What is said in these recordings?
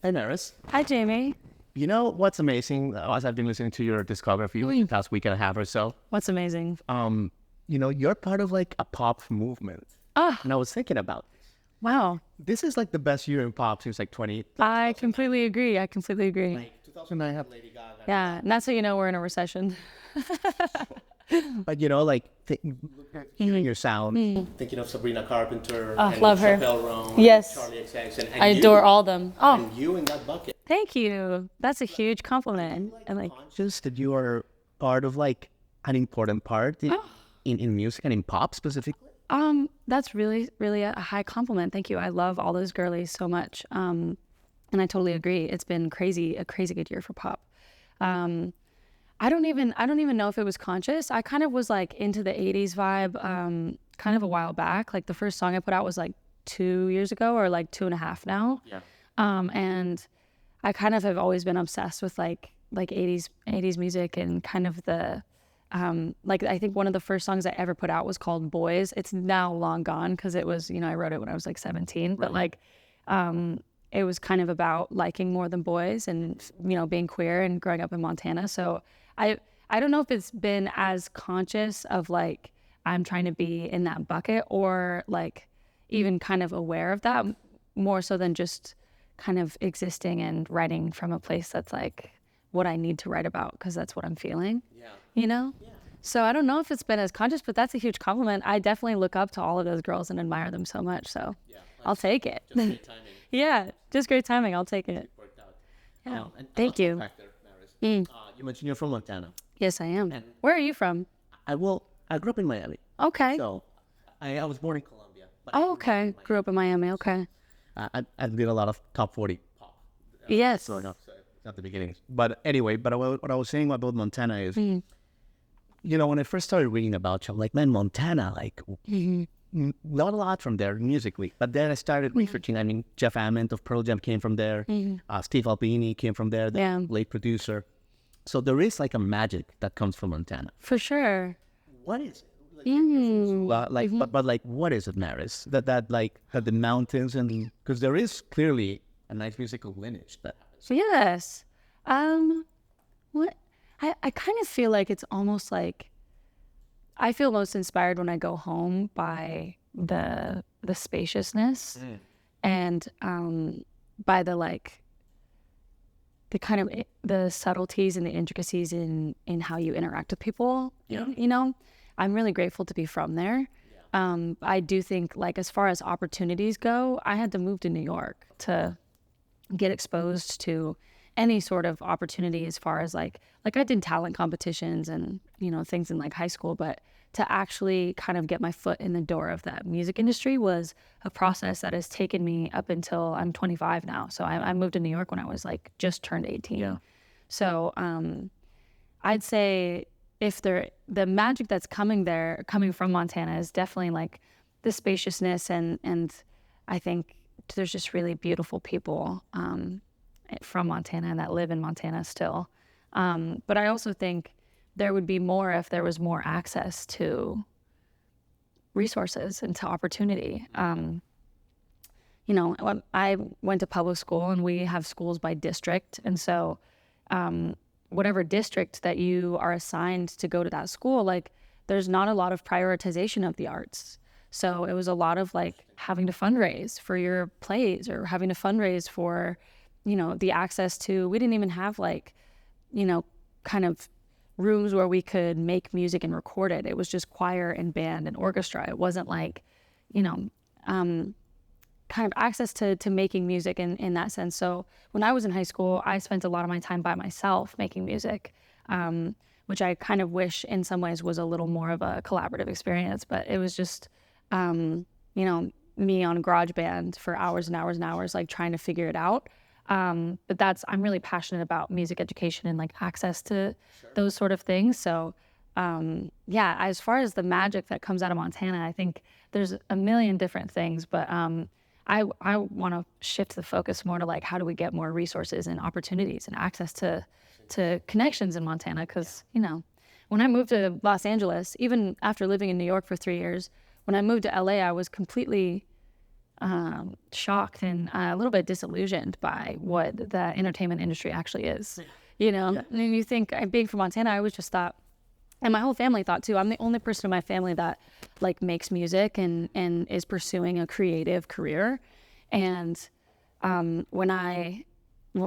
Hey, Maris. Hi, Jamie. You know what's amazing? As I've been listening to your discography the past week and a half or so, What's amazing? you're part of like a pop movement. Oh, And I was thinking about wow. this is like the best year in pop since like I completely agree. I completely agree. like 2009 had Lady Gaga. Yeah, and that's how you know we're in a recession. But like hearing your sound, thinking of Sabrina Carpenter, Oh, and love her. Chappelle Roan, Yes. Charlie XX, and I adore all them. Oh, and you in that bucket. thank you. That's a huge compliment. And like, Conscious that you are part of like an important part in music and in pop specifically. that's really, really a high compliment. Thank you. I love all those girlies so much. And I totally agree. It's been a crazy good year for pop. I don't even know if it was conscious. I kind of was like into the 80s vibe kind of a while back. Like the first song I put out was like 2 years ago or like 2.5 now. Yeah. And I kind of have always been obsessed with like 80s music and kind of the like I think one of the first songs I ever put out was called Boys. It's now long gone because it was, I wrote it when I was like 17, but like it was kind of about liking more than boys and being queer and growing up in Montana. So I don't know if it's been as conscious of like I'm trying to be in that bucket or like even kind of aware of that more so than just kind of existing and writing from a place that's like what I need to write about because that's what I'm feeling. Yeah. So I don't know if it's been as conscious, but that's a huge compliment. I definitely look up to all of those girls and admire them so much. So I'll take it. Just great timing. Yeah, just great timing. I'll take it. Worked out. Yeah. And Thank a you. fact there, Maris. Mm. You mentioned you're from Montana. Yes, I am. Where are you from? I grew up in Miami. Okay. So I was born in Colombia. But Oh, okay. Grew up in Miami. Okay. I did a lot of top 40 pop. Yes. So it's not the beginning. But anyway, what I was saying about Montana is, when I first started reading about you, I'm like, man, Montana, like, not a lot from there musically. But then I started researching. I mean, Jeff Ament of Pearl Jam came from there. Steve Albini came from there, the late producer. So there is like a magic that comes from Montana. For sure. What is it? But like, what is it, Maris? That the mountains and because there is clearly a nice musical lineage that happens. Yes. What? I kind of feel like it's almost like I feel most inspired when I go home by the spaciousness and by the kind of the subtleties and the intricacies in how you interact with people. Yeah. I'm really grateful to be from there. I do think like as far as opportunities go, I had to move to New York to get exposed to any sort of opportunity as far as like I did talent competitions and things in like high school, but to actually kind of get my foot in the door of that music industry was a process that has taken me up until I'm 25 now. So I moved to New York when I was like just turned 18. Yeah. So I'd say if the magic that's coming from Montana is definitely like the spaciousness and I think there's just really beautiful people from Montana and that live in Montana still. But I also think there would be more if there was more access to resources and to opportunity. I went to public school and we have schools by district. And so whatever district that you are assigned to go to that school, like there's not a lot of prioritization of the arts. So it was a lot of like having to fundraise for your plays or having to fundraise for the access to, we didn't even have like, kind of rooms where we could make music and record it. It was just choir and band and orchestra. It wasn't like, kind of access to making music in that sense. So when I was in high school, I spent a lot of my time by myself making music, which I kind of wish in some ways was a little more of a collaborative experience, but it was just, me on GarageBand for hours and hours and hours, like trying to figure it out. But I'm really passionate about music education and like access to those sort of things. So, as far as the magic that comes out of Montana, I think there's a million different things, but I want to shift the focus more to like, how do we get more resources and opportunities and access to connections in Montana? Because, when I moved to Los Angeles, even after living in New York for 3 years, when I moved to LA, I was completely shocked and a little bit disillusioned by what the entertainment industry actually is. You know, and you think, being from Montana, I always just thought, and my whole family thought too, I'm the only person in my family that like makes music and is pursuing a creative career. And when I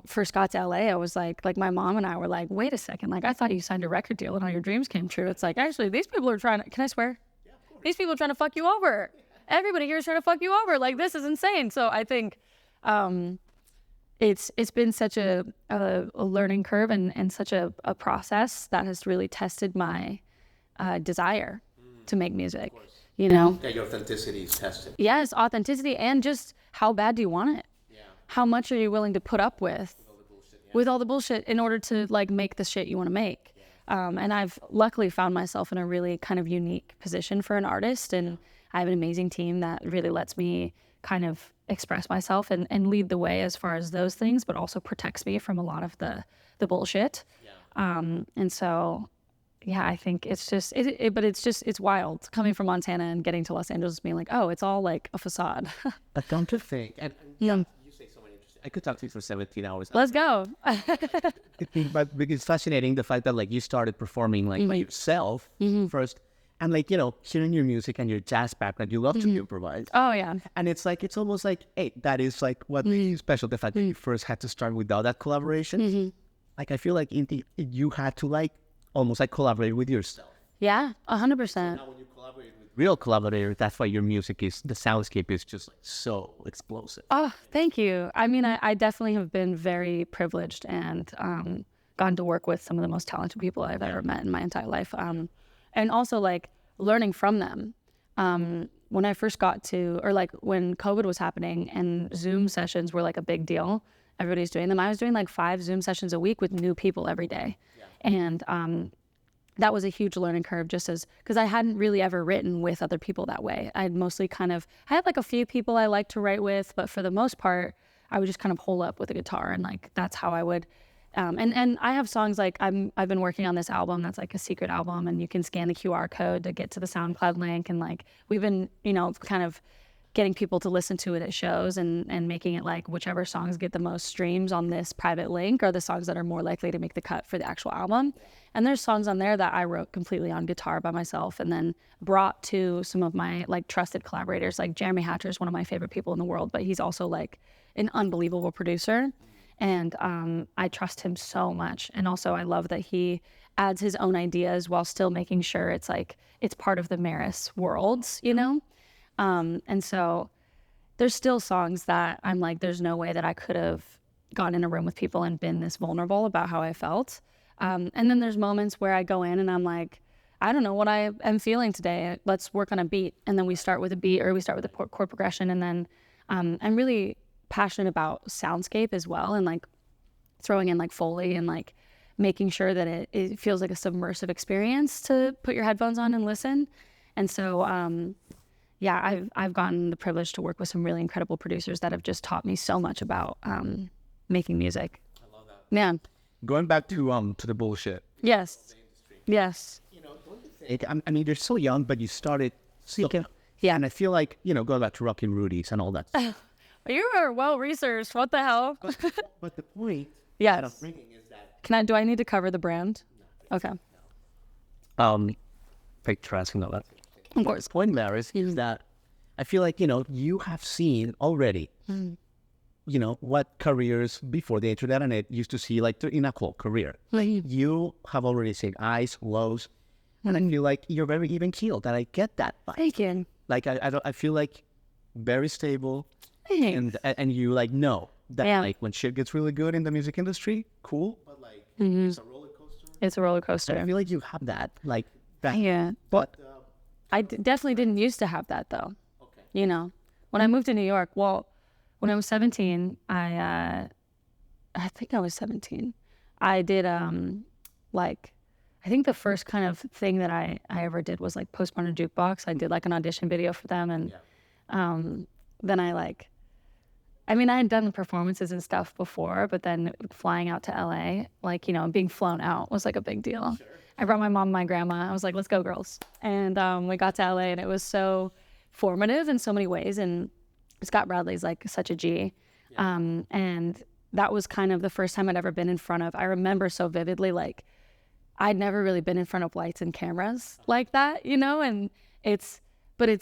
first got to LA, I was like my mom and I were like, wait a second, like I thought you signed a record deal and all your dreams came true. It's like, actually, these people are trying to, can I swear? Yeah, of course. These people are trying to fuck you over. Everybody here is trying to fuck you over. Like, this is insane. So I think it's been such a learning curve and such a process that has really tested my desire to make music. You know? Yeah, your authenticity is tested. Yes, authenticity, and just how bad do you want it? Yeah. How much are you willing to put up with all the bullshit, with all the bullshit in order to like make the shit you want to make? Yeah. And I've luckily found myself in a really kind of unique position for an artist, and I have an amazing team that really lets me kind of express myself and lead the way as far as those things, but also protects me from a lot of the bullshit. Yeah. And so, yeah, I think it's just, but it's wild coming from Montana and getting to Los Angeles being like, oh, it's all like a facade. But don't you think, and you say so many interesting, I could talk to you for 17 hours. Let's go. But it's fascinating the fact that like you started performing like by yourself first. And like, you know, hearing your music and your jazz background, you love to improvise. Oh, yeah. And it's like, it's almost like, hey, that is like what makes you special. The fact that you first had to start without that collaboration. Like, I feel like you had to like, almost like collaborate with yourself. Yeah, 100%. So now when you collaborate with real collaborators, that's why your music is, the soundscape is just like so explosive. Oh, thank you. I mean, I definitely have been very privileged and gotten to work with some of the most talented people I've ever met in my entire life. And also like learning from them. When I first got to, or like when COVID was happening and Zoom sessions were like a big deal, everybody's doing them. I was doing like 5 Zoom sessions a week with new people every day. Yeah. And that was a huge learning curve because I hadn't really ever written with other people that way. I'd mostly I had like a few people I liked to write with, but for the most part, I would just kind of hole up with a guitar and like, that's how I would. And I have songs like I've been working on this album that's like a secret album, and you can scan the QR code to get to the SoundCloud link, and like we've been, you know, kind of getting people to listen to it at shows and making it like whichever songs get the most streams on this private link are the songs that are more likely to make the cut for the actual album. And there's songs on there that I wrote completely on guitar by myself and then brought to some of my like trusted collaborators. Like Jeremy Hatcher is one of my favorite people in the world, but he's also like an unbelievable producer. And I trust him so much. And also I love that he adds his own ideas while still making sure it's like, it's part of the Maris worlds, you know? And so there's still songs that I'm like, there's no way that I could have gone in a room with people and been this vulnerable about how I felt. And then there's moments where I go in and I'm like, I don't know what I am feeling today. Let's work on a beat. And then we start with a beat, or we start with a chord progression. And then I'm really passionate about soundscape as well, and like throwing in like Foley and like making sure that it feels like a submersive experience to put your headphones on and listen. And so yeah, I've gotten the privilege to work with some really incredible producers that have just taught me so much about making music. I love that. Yeah. Going back to the bullshit. Yes. Yes. You know, don't you think, I mean, you're so young, but you started seeking. Yeah. And I feel like, you know, going back to Rockin' Rudy's and all that stuff. You are well researched. What the hell? But the point yes. that I'm bringing is that. Do I need to cover the brand? No, okay. Thanks for asking that. Of course. The point, Maris, is that I feel like, you know, you have seen already, you know, what careers before the internet and it used to see like in a whole career. You have already seen highs, lows, and I feel like you're very even keeled, and I get that. Thank you. Like I feel like very stable. And you like know that like when shit gets really good in the music industry, cool, but like it's a roller coaster. It's a roller coaster. I feel like you have that, like that. Yeah, but I definitely didn't used to have that though. Okay. You know, when I moved to New York, well, when I was 17, I think I was 17. I did like I think the first kind of thing that I ever did was like Postmodern Jukebox. I did like an audition video for them, and then I mean, I had done performances and stuff before, but then flying out to LA, like, you know, being flown out was like a big deal. Sure. I brought my mom and my grandma. I was like, let's go, girls. And we got to LA, and it was so formative in so many ways. And Scott Bradley's like such a G. And that was kind of the first time I'd ever been in front of, I remember so vividly, like I'd never really been in front of lights and cameras like that, you know? And it's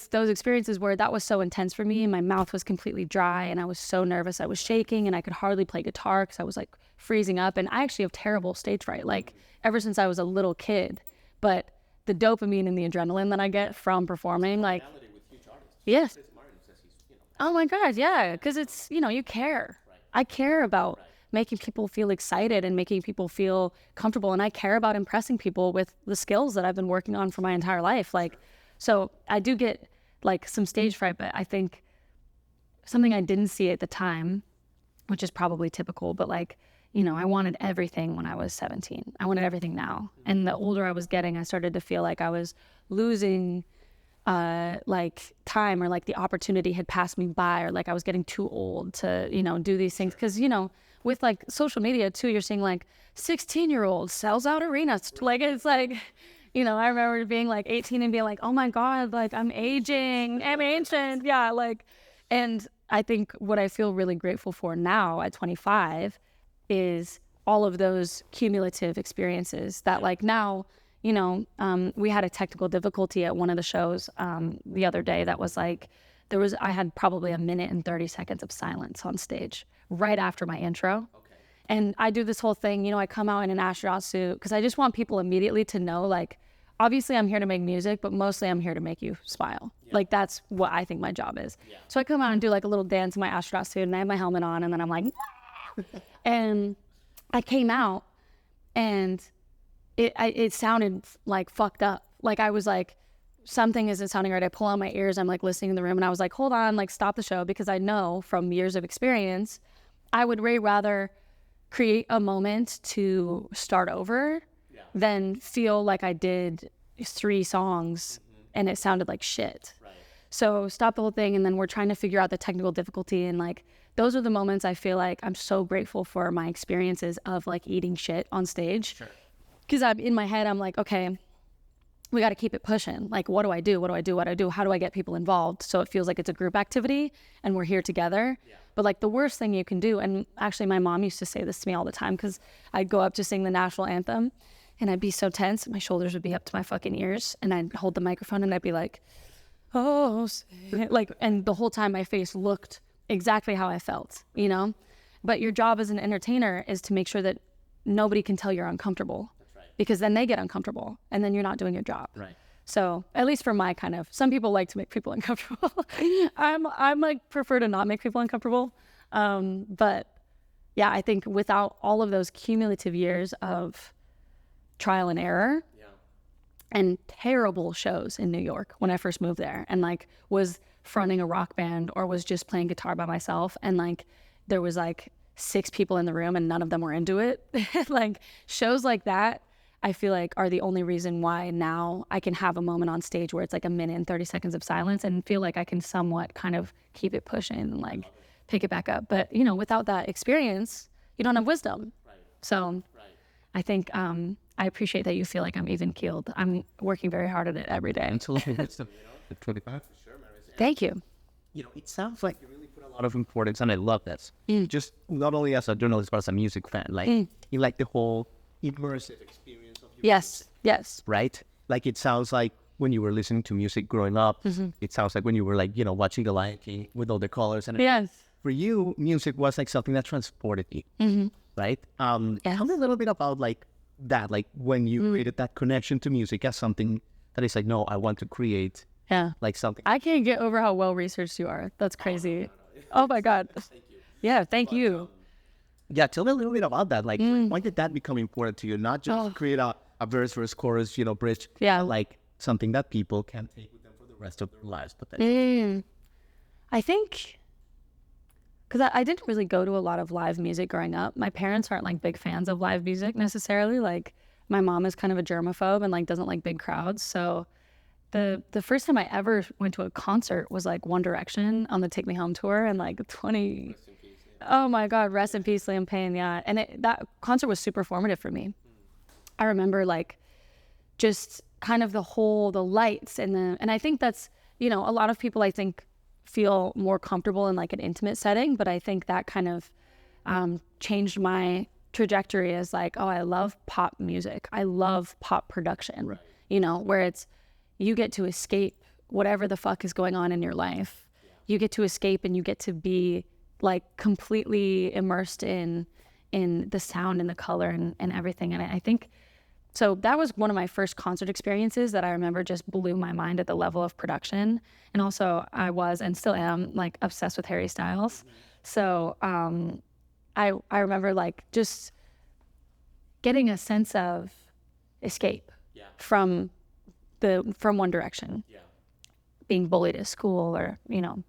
those experiences where that was so intense for me and my mouth was completely dry and I was so nervous. I was shaking and I could hardly play guitar because I was like freezing up. And I actually have terrible stage fright, like ever since I was a little kid. But the dopamine and the adrenaline that I get from performing, like, yes. Oh my God, yeah, because it's, you know, you care. I care about making people feel excited and making people feel comfortable. And I care about impressing people with the skills that I've been working on for my entire life. Like, so I do get like some stage fright, but I think something I didn't see at the time, which is probably typical, but like, you know, I wanted everything when I was 17. I wanted everything now. And the older I was getting, I started to feel like I was losing like time, or like the opportunity had passed me by, or like I was getting too old to, you know, do these things. Cause you know, with like social media too, you're seeing like 16-year-old sells out arenas. Like, it's like, you know, I remember being like 18 and being like, oh my God, like I'm aging, I'm ancient. Yeah. Like, and I think what I feel really grateful for now at 25 is all of those cumulative experiences that like now, you know, we had a technical difficulty at one of the shows the other day that was like, I had probably 1 minute and 30 seconds of silence on stage right after my intro. Okay. And I do this whole thing, you know, I come out in an astronaut suit because I just want people immediately to know, like, obviously I'm here to make music, but mostly I'm here to make you smile. Yeah. Like, that's what I think my job is. Yeah. So I come out and do like a little dance in my astronaut suit and I have my helmet on and then I'm like, and I came out and it sounded like fucked up. Like I was like, something isn't sounding right. I pull out my ears. I'm like listening in the room and I was like, hold on, like stop the show, because I know from years of experience, I would way rather create a moment to start over than feel like I did 3 songs and it sounded like shit. Right. So stop the whole thing. And then we're trying to figure out the technical difficulty. And like, those are the moments I feel like I'm so grateful for my experiences of like eating shit on stage. Sure. Because I'm in my head, I'm like, okay, we got to keep it pushing. Like, what do I do? What do I do? What do I do? How do I get people involved? So it feels like it's a group activity and we're here together. Yeah. But like the worst thing you can do, and actually my mom used to say this to me all the time, because I'd go up to sing the national anthem and I'd be so tense. My shoulders would be up to my fucking ears and I'd hold the microphone and I'd be like, oh, like, and the whole time my face looked exactly how I felt, you know? But your job as an entertainer is to make sure that nobody can tell you're uncomfortable. Because then they get uncomfortable and then you're not doing your job. Right. So at least for my kind of, some people like to make people uncomfortable. I'm like prefer to not make people uncomfortable. But yeah, I think without all of those cumulative years of trial and error and terrible shows in New York when I first moved there and like was fronting a rock band or was just playing guitar by myself, and like there was like 6 people in the room and none of them were into it. Like shows like that, I feel like are the only reason why now I can have a moment on stage where it's like 1 minute and 30 seconds of silence and feel like I can somewhat kind of keep it pushing and like pick it back up. But, you know, without that experience, you don't have wisdom. Right. So I think I appreciate that you feel like I'm even keeled. I'm working very hard at it every day. Until wisdom, you know, at 25. For sure, Thank you. You know, it sounds like you really put a lot of importance, and I love this. Just not only as a journalist, but as a music fan. Like, you like the whole immersive experience. Yes. Right? Like it sounds like when you were listening to music growing up, it sounds like when you were like, you know, watching The Lion King with all the colors. And for you, music was like something that transported you, right? Tell me a little bit about like that, like when you created that connection to music as something that is like, no, I want to create like something. I can't get over how well researched you are. That's crazy. Oh my God. Thank you. Yeah, thank you. Yeah, tell me a little bit about that. Like, why did that become important to you? Not just create a verse, chorus, you know, bridge. Yeah. Like something that people can take with them for the rest of their lives. But I think, because I didn't really go to a lot of live music growing up. My parents aren't like big fans of live music necessarily. Like my mom is kind of a germaphobe and like doesn't like big crowds. So the first time I ever went to a concert was like One Direction on the Take Me Home tour and like 20... Oh my God, rest in peace, Liam Payne, yeah. And that concert was super formative for me. I remember like just kind of the lights and I think that's, you know, a lot of people I think feel more comfortable in like an intimate setting. But I think that kind of changed my trajectory as like, oh, I love pop music. I love pop production, you know, where it's, you get to escape whatever the fuck is going on in your life. You get to escape and you get to be like completely immersed in the sound and the color and everything. And I think, so that was one of my first concert experiences that I remember just blew my mind at the level of production. And also I was, and still am, like obsessed with Harry Styles. So I remember like just getting a sense of escape from One Direction, being bullied at school or, you know,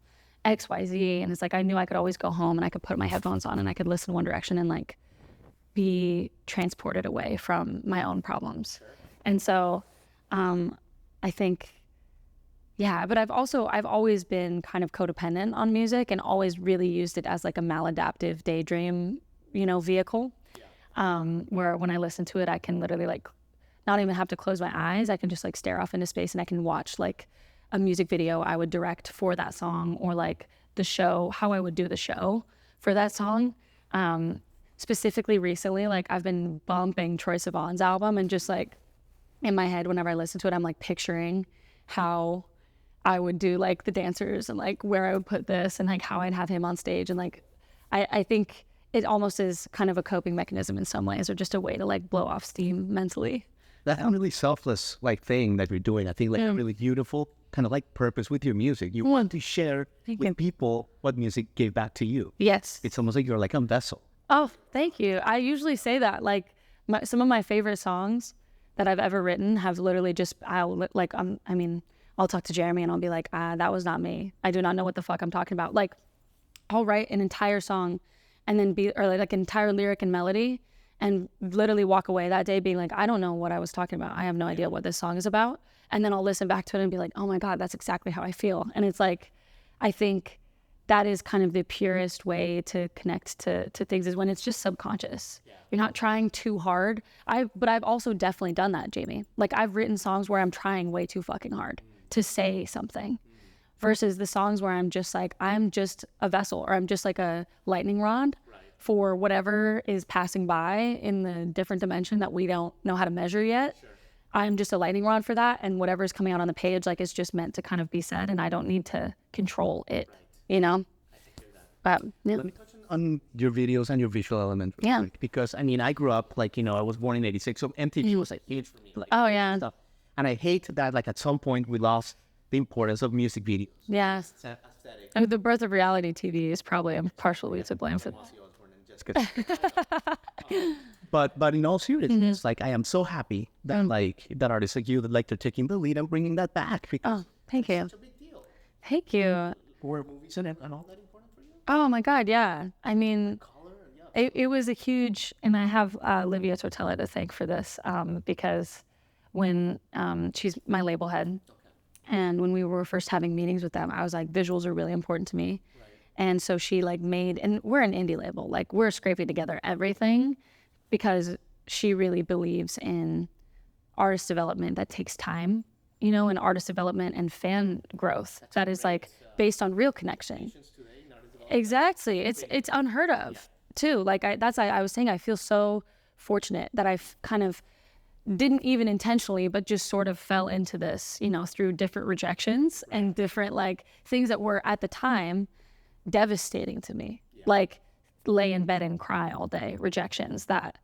XYZ. And it's like, I knew I could always go home and I could put my headphones on and I could listen to One Direction and like be transported away from my own problems. And so I think, but I've always been kind of codependent on music and always really used it as like a maladaptive daydream, you know, vehicle, where when I listen to it, I can literally like not even have to close my eyes. I can just like stare off into space and I can watch like a music video I would direct for that song, or like the show, how I would do the show for that song. Specifically recently, like I've been bumping Troye Sivan's album, and just like in my head, whenever I listen to it, I'm like picturing how I would do like the dancers and like where I would put this and like how I'd have him on stage. And like, I think it almost is kind of a coping mechanism in some ways, or just a way to like blow off steam mentally. That's a really selfless like thing that you're doing. I think like a really beautiful kind of like purpose with your music. You want to share with people what music gave back to you. Yes. It's almost like you're like a vessel. Oh, thank you. I usually say that. Like some of my favorite songs that I've ever written have literally just, I'll talk to Jeremy and I'll be like, that was not me. I do not know what the fuck I'm talking about. Like I'll write an entire song and then like an entire lyric and melody and literally walk away that day being like, I don't know what I was talking about. I have no idea what this song is about. And then I'll listen back to it and be like, oh my God, that's exactly how I feel. And it's like, I think that is kind of the purest way to connect to things, is when it's just subconscious. You're not trying too hard. But I've also definitely done that, Jamie. Like I've written songs where I'm trying way too fucking hard to say something, versus the songs where I'm just like, I'm just a vessel, or I'm just like a lightning rod for whatever is passing by in the different dimension that we don't know how to measure yet. I'm just a lightning rod for that, and whatever's coming out on the page, like it's just meant to kind of be said, and I don't need to control it, you know? But yeah. Let me touch on your videos and your visual element. Quick, because I mean, I grew up like, you know, I was born in '86, so MTV was like huge for me. Like, stuff. And I hate that like at some point we lost the importance of music videos. Yeah. I mean, the birth of reality TV is probably partially to blame for that. But in all seriousness, like I am so happy that like that artists like you that like they're taking the lead and bringing that back. Because thank you. It's such a big deal. Thank you. Were movies and all that important for you? Oh my God, yeah. I mean, it was a huge, and I have Livia Tortella to thank for this, because when she's my label head, and when we were first having meetings with them, I was like, visuals are really important to me. And so she like and we're an indie label, like we're scraping together everything, because she really believes in artist development that takes time, you know, and artist development and fan growth that is like based on real connection. Exactly. It's unheard of too. Like I was saying, I feel so fortunate that I've kind of didn't even intentionally, but just sort of fell into this, you know, through different rejections and different like things that were at the time devastating to me. Like lay in bed and cry all day rejections that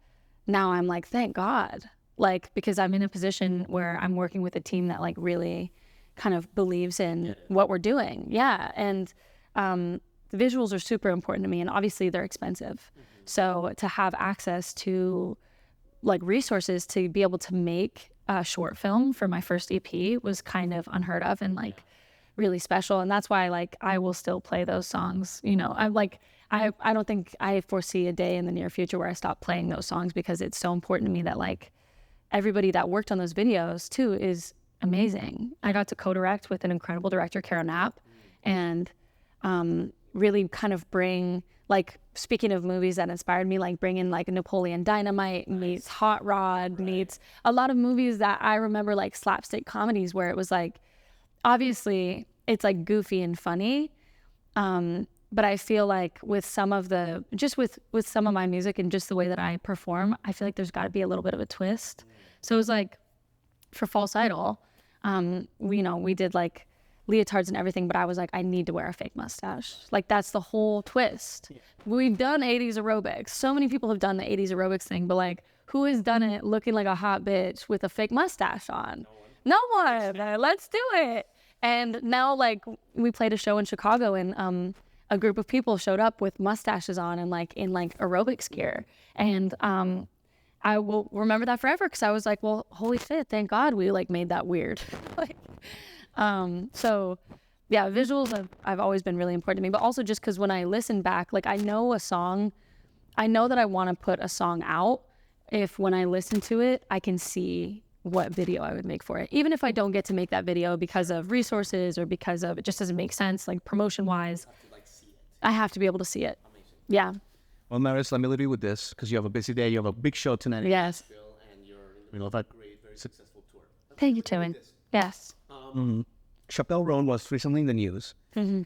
now I'm like, thank God, like, because I'm in a position where I'm working with a team that like really kind of believes in what we're doing. And the visuals are super important to me, and obviously they're expensive. So to have access to like resources to be able to make a short film for my first EP was kind of unheard of and like really special. And that's why like I will still play those songs, you know. I'm like, I don't think I foresee a day in the near future where I stop playing those songs, because it's so important to me that like everybody that worked on those videos too is amazing. I got to co-direct with an incredible director, Karen Knapp, and really kind of bring, like, speaking of movies that inspired me, like bring in like Napoleon Dynamite meets Hot Rod meets a lot of movies that I remember, like slapstick comedies where it was like, obviously it's like goofy and funny, But I feel like with some of with some of my music and just the way that I perform, I feel like there's got to be a little bit of a twist. So it was like for False Idol, we did like leotards and everything, but I was like, I need to wear a fake mustache. Like that's the whole twist. Yeah. We've done 80s aerobics. So many people have done the 80s aerobics thing, but like who has done it looking like a hot bitch with a fake mustache on? No one. Let's do it. And now like we played a show in Chicago and a group of people showed up with mustaches on and like in like aerobics gear. And I will remember that forever because I was like, well, holy shit, thank God we like made that weird. Like, so yeah, visuals I've always been really important to me, but also just because when I listen back, like I know that I want to put a song out if when I listen to it, I can see what video I would make for it. Even if I don't get to make that video because of resources or because of it just doesn't make sense, like promotion wise, I have to be able to see it. Amazing. Yeah. Well, Maris, let me leave you with this because you have a busy day. You have a big show tonight. Yes. And you're in the middle of that great, very successful tour. Thank you, Timon. Yes. Chappelle Roan was recently in the news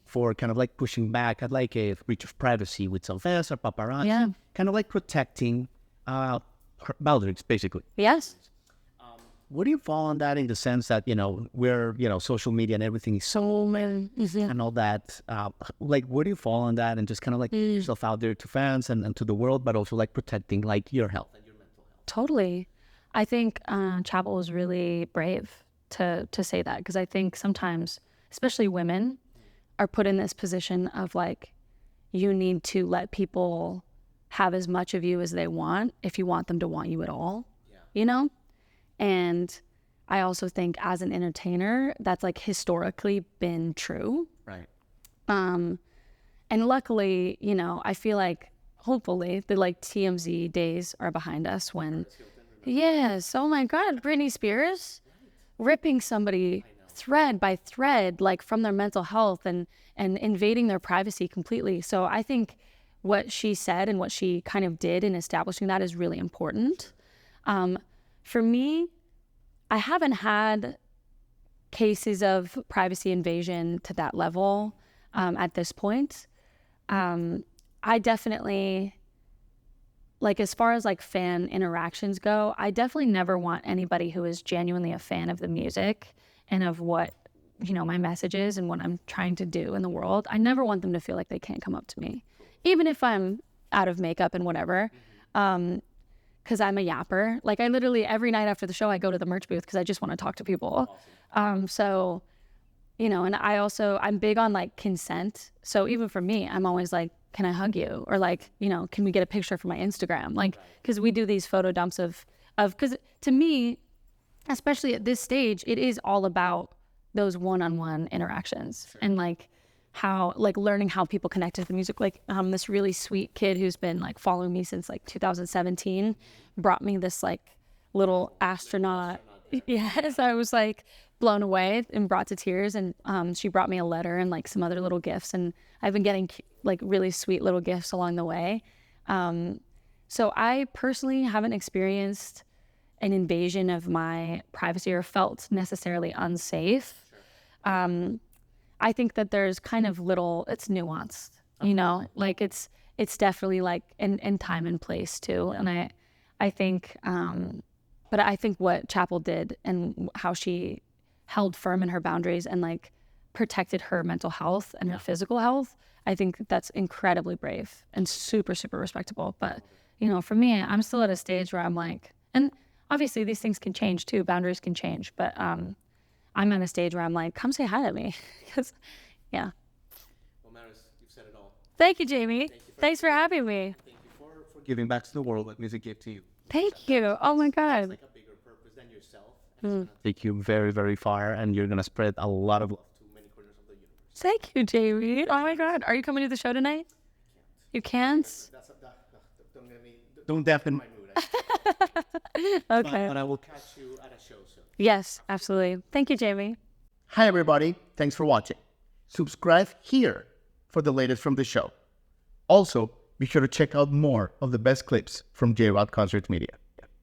for kind of like pushing back at like a breach of privacy with some fans or paparazzi, kind of like protecting her boundaries, basically. Yes. Where do you fall on that in the sense that, we're, social media and everything is so and all that. Like, where do you fall on that and just kind of like put yourself out there to fans and to the world, but also like protecting like your health and your mental health? Totally. I think Chapel was really brave to say that because I think sometimes, especially women, are put in this position of like, you need to let people have as much of you as they want if you want them to want you at all, And I also think as an entertainer, that's like historically been true. Right. And luckily, I feel like hopefully the like TMZ days are behind us when, yes, oh my God, Britney Spears ripping somebody thread by thread, like from their mental health and invading their privacy completely. So I think what she said and what she kind of did in establishing that is really important. For me, I haven't had cases of privacy invasion to that level at this point. I definitely, like as far as like fan interactions go, I definitely never want anybody who is genuinely a fan of the music and of what, my message is and what I'm trying to do in the world. I never want them to feel like they can't come up to me, even if I'm out of makeup and whatever. Because I'm a yapper. Like I literally every night after the show, I go to the merch booth because I just want to talk to people. So, and I'm big on like consent. So even for me, I'm always like, can I hug you? Or like, can we get a picture for my Instagram? Like, because we do these photo dumps because to me, especially at this stage, it is all about those one-on-one interactions and like how like learning how people connect to the music. Like this really sweet kid who's been like following me since like 2017 brought me this like little astronaut. Yes, I was like blown away and brought to tears. And she brought me a letter and like some other little gifts. And I've been getting like really sweet little gifts along the way. So I personally haven't experienced an invasion of my privacy or felt necessarily unsafe. I think that there's kind of it's nuanced, like it's definitely like in time and place too. And I think, but I think what Chapel did and how she held firm in her boundaries and like protected her mental health and her physical health, I think that's incredibly brave and super, super respectable. But, for me, I'm still at a stage where I'm like, and obviously these things can change too, boundaries can change, but I'm at a stage where I'm like, come say hi to me. Because, yeah. Well, Maris, you've said it all. Thank you, Jamie. Thanks for having me. Thank you for giving back to the world what music gave to you. Thank you. Oh my God. It's like a bigger purpose than yourself. And it's gonna take you very, very far, and you're gonna spread a lot of love to many corners of the universe. Thank you, Jamie. Oh my God. Are you coming to the show tonight? You can't? Don't deafen my mood. Okay. But I will catch you at a show soon. Yes, absolutely. Thank you, Jamie. Hi, everybody. Thanks for watching. Subscribe here for the latest from the show. Also, be sure to check out more of the best clips from J-Rod Concert Media.